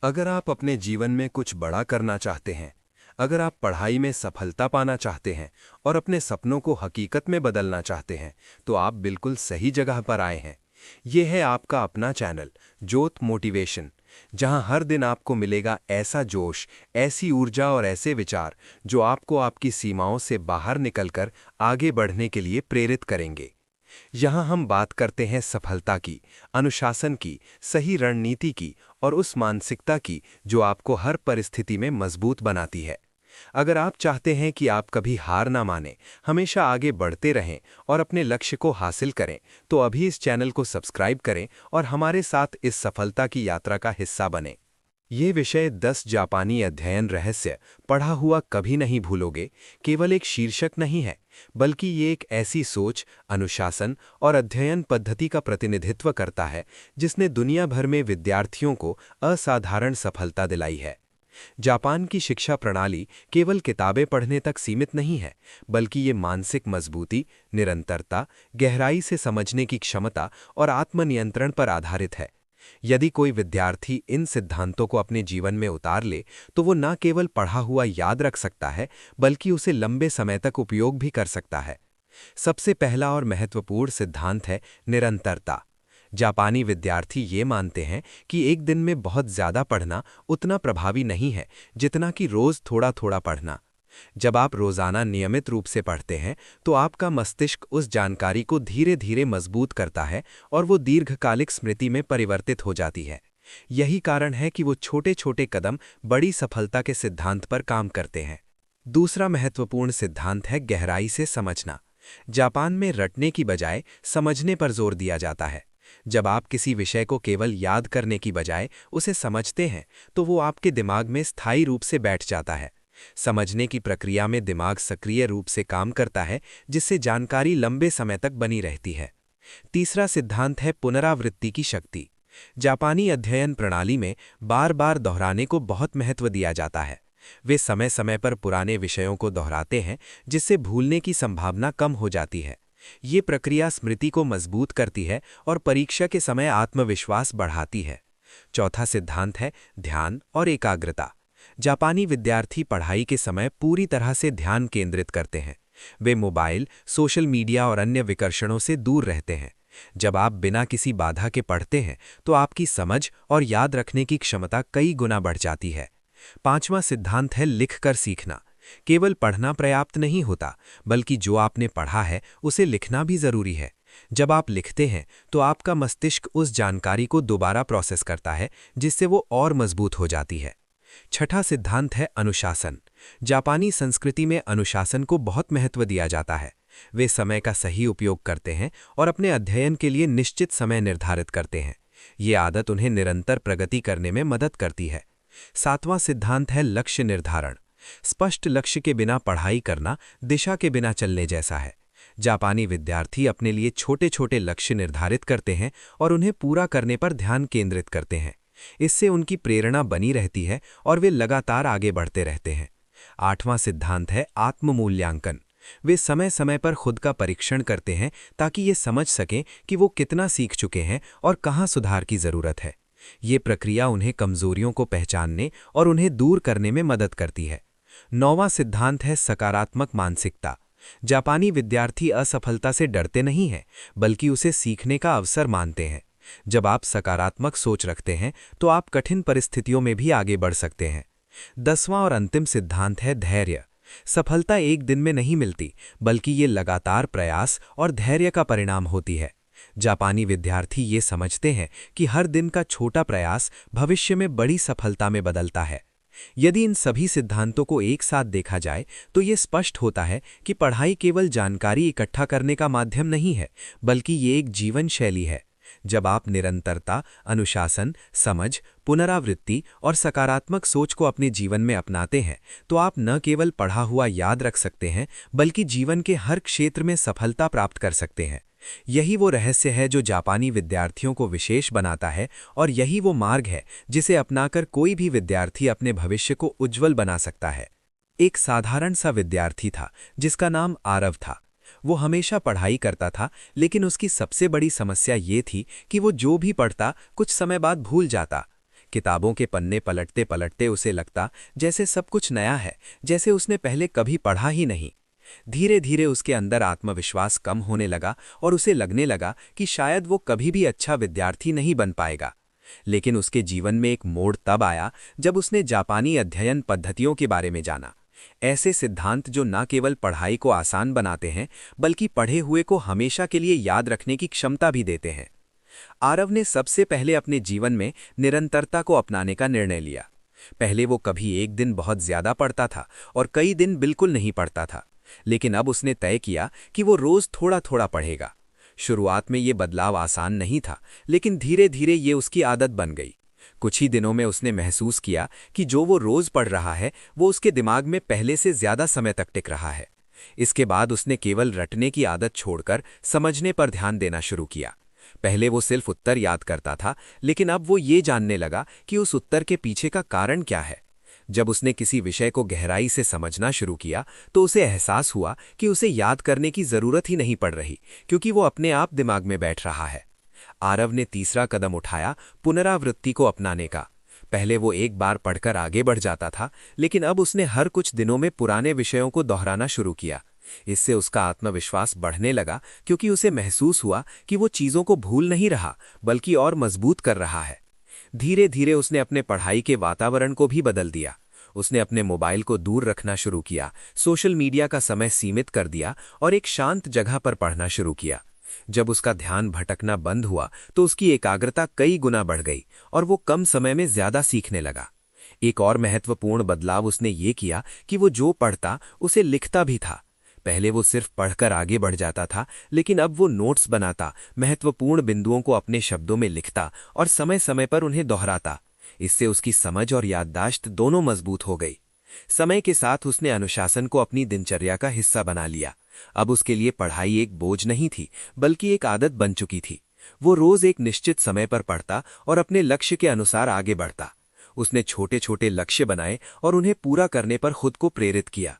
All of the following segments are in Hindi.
अगर आप अपने जीवन में कुछ बड़ा करना चाहते हैं, अगर आप पढ़ाई में सफलता पाना चाहते हैं और अपने सपनों को हकीकत में बदलना चाहते हैं, तो आप बिल्कुल सही जगह पर आए हैं। ये है आपका अपना चैनल, जोत मोटिवेशन, जहां हर दिन आपको मिलेगा ऐसा जोश, ऐसी ऊर्जा और ऐसे विचार जो आपको आपकी सीमाओं से बाहर निकलकर आगे बढ़ने के लिए प्रेरित करेंगे। यहाँ हम बात करते हैं सफलता की, अनुशासन की, सही रणनीति की और उस मानसिकता की जो आपको हर परिस्थिति में मजबूत बनाती है। अगर आप चाहते हैं कि आप कभी हार ना माने, हमेशा आगे बढ़ते रहें और अपने लक्ष्य को हासिल करें, तो अभी इस चैनल को सब्सक्राइब करें और हमारे साथ इस सफलता की यात्रा का हिस्सा बनें। ये विषय 10 जापानी अध्ययन रहस्य पढ़ा हुआ कभी नहीं भूलोगे केवल एक शीर्षक नहीं है, बल्कि ये एक ऐसी सोच, अनुशासन और अध्ययन पद्धति का प्रतिनिधित्व करता है जिसने दुनिया भर में विद्यार्थियों को असाधारण सफलता दिलाई है। जापान की शिक्षा प्रणाली केवल किताबें पढ़ने तक सीमित नहीं है, बल्कि ये मानसिक मजबूती, निरंतरता, गहराई से समझने की क्षमता और आत्मनियंत्रण पर आधारित है। यदि कोई विद्यार्थी इन सिद्धांतों को अपने जीवन में उतार ले, तो वो न केवल पढ़ा हुआ याद रख सकता है, बल्कि उसे लंबे समय तक उपयोग भी कर सकता है। सबसे पहला और महत्वपूर्ण सिद्धांत है निरंतरता। जापानी विद्यार्थी ये मानते हैं कि एक दिन में बहुत ज्यादा पढ़ना उतना प्रभावी नहीं है जितना कि रोज थोड़ा थोड़ा पढ़ना। जब आप रोजाना नियमित रूप से पढ़ते हैं, तो आपका मस्तिष्क उस जानकारी को धीरे धीरे मजबूत करता है और वो दीर्घकालिक स्मृति में परिवर्तित हो जाती है। यही कारण है कि वो छोटे छोटे कदम बड़ी सफलता के सिद्धांत पर काम करते हैं। दूसरा महत्वपूर्ण सिद्धांत है गहराई से समझना। जापान में रटने की बजाय समझने पर जोर दिया जाता है। जब आप किसी विषय को केवल याद करने की बजाय उसे समझते हैं, तो वो आपके दिमाग में स्थायी रूप से बैठ जाता है। समझने की प्रक्रिया में दिमाग सक्रिय रूप से काम करता है, जिससे जानकारी लंबे समय तक बनी रहती है। तीसरा सिद्धांत है पुनरावृत्ति की शक्ति। जापानी अध्ययन प्रणाली में बार बार दोहराने को बहुत महत्व दिया जाता है। वे समय समय पर पुराने विषयों को दोहराते हैं, जिससे भूलने की संभावना कम हो जाती है। ये प्रक्रिया स्मृति को मजबूत करती है और परीक्षा के समय आत्मविश्वास बढ़ाती है। चौथा सिद्धांत है ध्यान और एकाग्रता। जापानी विद्यार्थी पढ़ाई के समय पूरी तरह से ध्यान केंद्रित करते हैं। वे मोबाइल, सोशल मीडिया और अन्य विकर्षणों से दूर रहते हैं। जब आप बिना किसी बाधा के पढ़ते हैं, तो आपकी समझ और याद रखने की क्षमता कई गुना बढ़ जाती है। पांचवां सिद्धांत है लिखकर सीखना। केवल पढ़ना पर्याप्त नहीं होता, बल्कि जो आपने पढ़ा है उसे लिखना भी जरूरी है। जब आप लिखते हैं, तो आपका मस्तिष्क उस जानकारी को दोबारा प्रोसेस करता है, जिससे वो और मजबूत हो जाती है। छठा सिद्धांत है अनुशासन। जापानी संस्कृति में अनुशासन को बहुत महत्व दिया जाता है। वे समय का सही उपयोग करते हैं और अपने अध्ययन के लिए निश्चित समय निर्धारित करते हैं। ये आदत उन्हें निरंतर प्रगति करने में मदद करती है। सातवां सिद्धांत है लक्ष्य निर्धारण। स्पष्ट लक्ष्य के बिना पढ़ाई करना दिशा के बिना चलने जैसा है। जापानी विद्यार्थी अपने लिए छोटे छोटे लक्ष्य निर्धारित करते हैं और उन्हें पूरा करने पर ध्यान केंद्रित करते हैं। इससे उनकी प्रेरणा बनी रहती है और वे लगातार आगे बढ़ते रहते हैं। आठवां सिद्धांत है आत्म मूल्यांकन। वे समय समय पर खुद का परीक्षण करते हैं, ताकि ये समझ सकें कि वो कितना सीख चुके हैं और कहाँ सुधार की जरूरत है। ये प्रक्रिया उन्हें कमजोरियों को पहचानने और उन्हें दूर करने में मदद करती है। नौवां सिद्धांत है सकारात्मक मानसिकता। जापानी विद्यार्थी असफलता से डरते नहीं हैं, बल्कि उसे सीखने का अवसर मानते हैं। जब आप सकारात्मक सोच रखते हैं, तो आप कठिन परिस्थितियों में भी आगे बढ़ सकते हैं। 10वां और अंतिम सिद्धांत है धैर्य। सफलता एक दिन में नहीं मिलती, बल्कि ये लगातार प्रयास और धैर्य का परिणाम होती है। जापानी विद्यार्थी ये समझते हैं कि हर दिन का छोटा प्रयास भविष्य में बड़ी सफलता में बदलता है। यदि इन सभी सिद्धांतों को एक साथ देखा जाए, तो ये स्पष्ट होता है कि पढ़ाई केवल जानकारी इकट्ठा करने का माध्यम नहीं है, बल्कि ये एक जीवन शैली है। जब आप निरंतरता, अनुशासन, समझ, पुनरावृत्ति और सकारात्मक सोच को अपने जीवन में अपनाते हैं, तो आप न केवल पढ़ा हुआ याद रख सकते हैं, बल्कि जीवन के हर क्षेत्र में सफलता प्राप्त कर सकते हैं। यही वो रहस्य है जो जापानी विद्यार्थियों को विशेष बनाता है, और यही वो मार्ग है जिसे अपनाकर कोई भी विद्यार्थी अपने भविष्य को उज्जवल बना सकता है। एक साधारण सा विद्यार्थी था जिसका नाम आरव था। वो हमेशा पढ़ाई करता था, लेकिन उसकी सबसे बड़ी समस्या ये थी कि वो जो भी पढ़ता कुछ समय बाद भूल जाता। किताबों के पन्ने पलटते पलटते उसे लगता जैसे सब कुछ नया है, जैसे उसने पहले कभी पढ़ा ही नहीं। धीरे धीरे उसके अंदर आत्मविश्वास कम होने लगा और उसे लगने लगा कि शायद वो कभी भी अच्छा विद्यार्थी नहीं बन पाएगा। लेकिन उसके जीवन में एक मोड़ तब आया जब उसने जापानी अध्ययन पद्धतियों के बारे में जाना। ऐसे सिद्धांत जो न केवल पढ़ाई को आसान बनाते हैं बल्कि पढ़े हुए को हमेशा के लिए याद रखने की क्षमता भी देते हैं। आरव ने सबसे पहले अपने जीवन में निरंतरता को अपनाने का निर्णय लिया। पहले वो कभी एक दिन बहुत ज्यादा पढ़ता था और कई दिन बिल्कुल नहीं पढ़ता था, लेकिन अब उसने तय किया कि वो रोज थोड़ा थोड़ा पढ़ेगा। शुरुआत में ये बदलाव आसान नहीं था, लेकिन धीरे धीरे ये उसकी आदत बन गई। कुछ ही दिनों में उसने महसूस किया कि जो वो रोज पढ़ रहा है वो उसके दिमाग में पहले से ज्यादा समय तक टिक रहा है। इसके बाद उसने केवल रटने की आदत छोड़कर समझने पर ध्यान देना शुरू किया। पहले वो सिर्फ उत्तर याद करता था, लेकिन अब वो ये जानने लगा कि उस उत्तर के पीछे का कारण क्या है। जब उसने किसी विषय को गहराई से समझना शुरू किया तो उसे एहसास हुआ कि उसे याद करने की जरूरत ही नहीं पड़ रही, क्योंकि वो अपने आप दिमाग में बैठ रहा है। आरव ने तीसरा कदम उठाया, पुनरावृत्ति को अपनाने का। पहले वो एक बार पढ़कर आगे बढ़ जाता था, लेकिन अब उसने हर कुछ दिनों में पुराने विषयों को दोहराना शुरू किया। इससे उसका आत्मविश्वास बढ़ने लगा, क्योंकि उसे महसूस हुआ कि वो चीजों को भूल नहीं रहा बल्कि और मजबूत कर रहा है। धीरे धीरे उसने अपने पढ़ाई के वातावरण को भी बदल दिया। उसने अपने मोबाइल को दूर रखना शुरू किया, सोशल मीडिया का समय सीमित कर दिया और एक शांत जगह पर पढ़ना शुरू किया। जब उसका ध्यान भटकना बंद हुआ तो उसकी एकाग्रता कई गुना बढ़ गई और वो कम समय में ज्यादा सीखने लगा। एक और महत्वपूर्ण बदलाव उसने ये किया कि वो जो पढ़ता उसे लिखता भी था। पहले वो सिर्फ पढ़कर आगे बढ़ जाता था, लेकिन अब वो नोट्स बनाता, महत्वपूर्ण बिंदुओं को अपने शब्दों में लिखता और समय समय पर उन्हें दोहराता। इससे उसकी समझ और याददाश्त दोनों मजबूत हो गई। समय के साथ उसने अनुशासन को अपनी दिनचर्या का हिस्सा बना लिया। अब उसके लिए पढ़ाई एक बोझ नहीं थी, बल्कि एक आदत बन चुकी थी। वो रोज एक निश्चित समय पर पढ़ता और अपने लक्ष्य के अनुसार आगे बढ़ता। उसने छोटे छोटे लक्ष्य बनाए और उन्हें पूरा करने पर खुद को प्रेरित किया।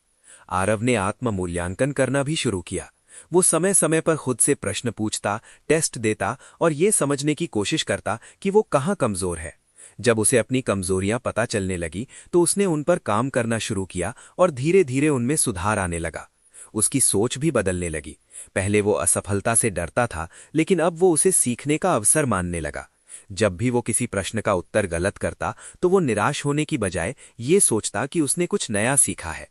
आरव ने आत्म मूल्यांकन करना भी शुरू किया। वो समय समय पर खुद से प्रश्न पूछता, टेस्ट देता और ये समझने की कोशिश करता कि वो कहाँ कमजोर है। जब उसे अपनी कमजोरियां पता चलने लगी तो उसने उन पर काम करना शुरू किया और धीरे धीरे उनमें सुधार आने लगा। उसकी सोच भी बदलने लगी। पहले वो असफलता से डरता था, लेकिन अब वो उसे सीखने का अवसर मानने लगा। जब भी वो किसी प्रश्न का उत्तर गलत करता तो वो निराश होने की बजाय ये सोचता कि उसने कुछ नया सीखा है।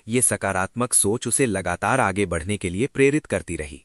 ये सकारात्मक सोच उसे लगातार आगे बढ़ने के लिए प्रेरित करती रही।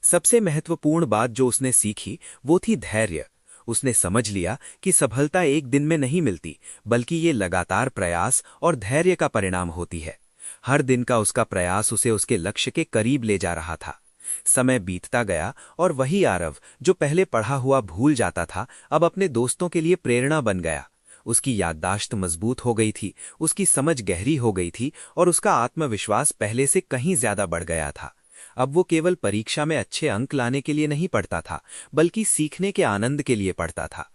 सबसे महत्वपूर्ण बात जो उसने सीखी वो थी धैर्य। उसने समझ लिया कि सफलता एक दिन में नहीं मिलती, बल्कि ये लगातार प्रयास और धैर्य का परिणाम होती है। हर दिन का उसका प्रयास उसे उसके लक्ष्य के करीब ले जा रहा था। समय बीतता गया और वही आरव जो पहले पढ़ा हुआ भूल जाता था, अब अपने दोस्तों के लिए प्रेरणा बन गया। उसकी याददाश्त मजबूत हो गई थी, उसकी समझ गहरी हो गई थी और उसका आत्मविश्वास पहले से कहीं ज्यादा बढ़ गया था। अब वो केवल परीक्षा में अच्छे अंक लाने के लिए नहीं पढ़ता था, बल्कि सीखने के आनंद के लिए पढ़ता था।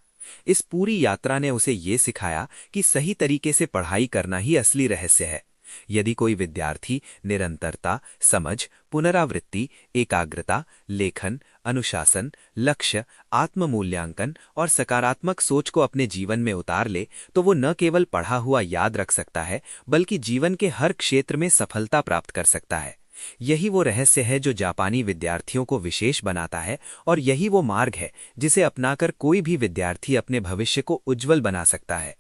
इस पूरी यात्रा ने उसे ये सिखाया कि सही तरीके से पढ़ाई करना ही असली रहस्य है। यदि कोई विद्यार्थी निरंतरता, समझ, पुनरावृत्ति, एकाग्रता, लेखन, अनुशासन, लक्ष्य, आत्म-मूल्यांकन और सकारात्मक सोच को अपने जीवन में उतार ले, तो वो न केवल पढ़ा हुआ याद रख सकता है, बल्कि जीवन के हर क्षेत्र में सफलता प्राप्त कर सकता है। यही वो रहस्य है जो जापानी विद्यार्थियों को विशेष बनाता है और यही वो मार्ग है जिसे अपनाकर कोई भी विद्यार्थी अपने भविष्य को उज्जवल बना सकता है।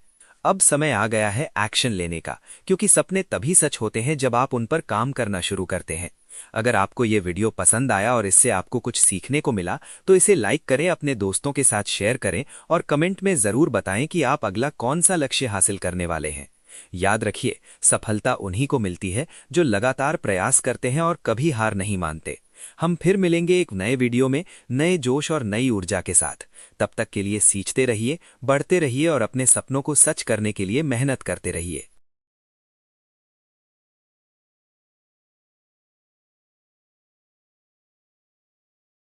अब समय आ गया है एक्शन लेने का, क्योंकि सपने तभी सच होते हैं जब आप उन पर काम करना शुरू करते हैं। अगर आपको ये वीडियो पसंद आया और इससे आपको कुछ सीखने को मिला तो इसे लाइक करें, अपने दोस्तों के साथ शेयर करें और कमेंट में जरूर बताएं कि आप अगला कौन सा लक्ष्य हासिल करने वाले हैं। याद रखिए, सफलता उन्हीं को मिलती है जो लगातार प्रयास करते हैं और कभी हार नहीं मानते। हम फिर मिलेंगे एक नए वीडियो में नए जोश और नई ऊर्जा के साथ। तब तक के लिए सीखते रहिए, बढ़ते रहिए और अपने सपनों को सच करने के लिए मेहनत करते रहिए।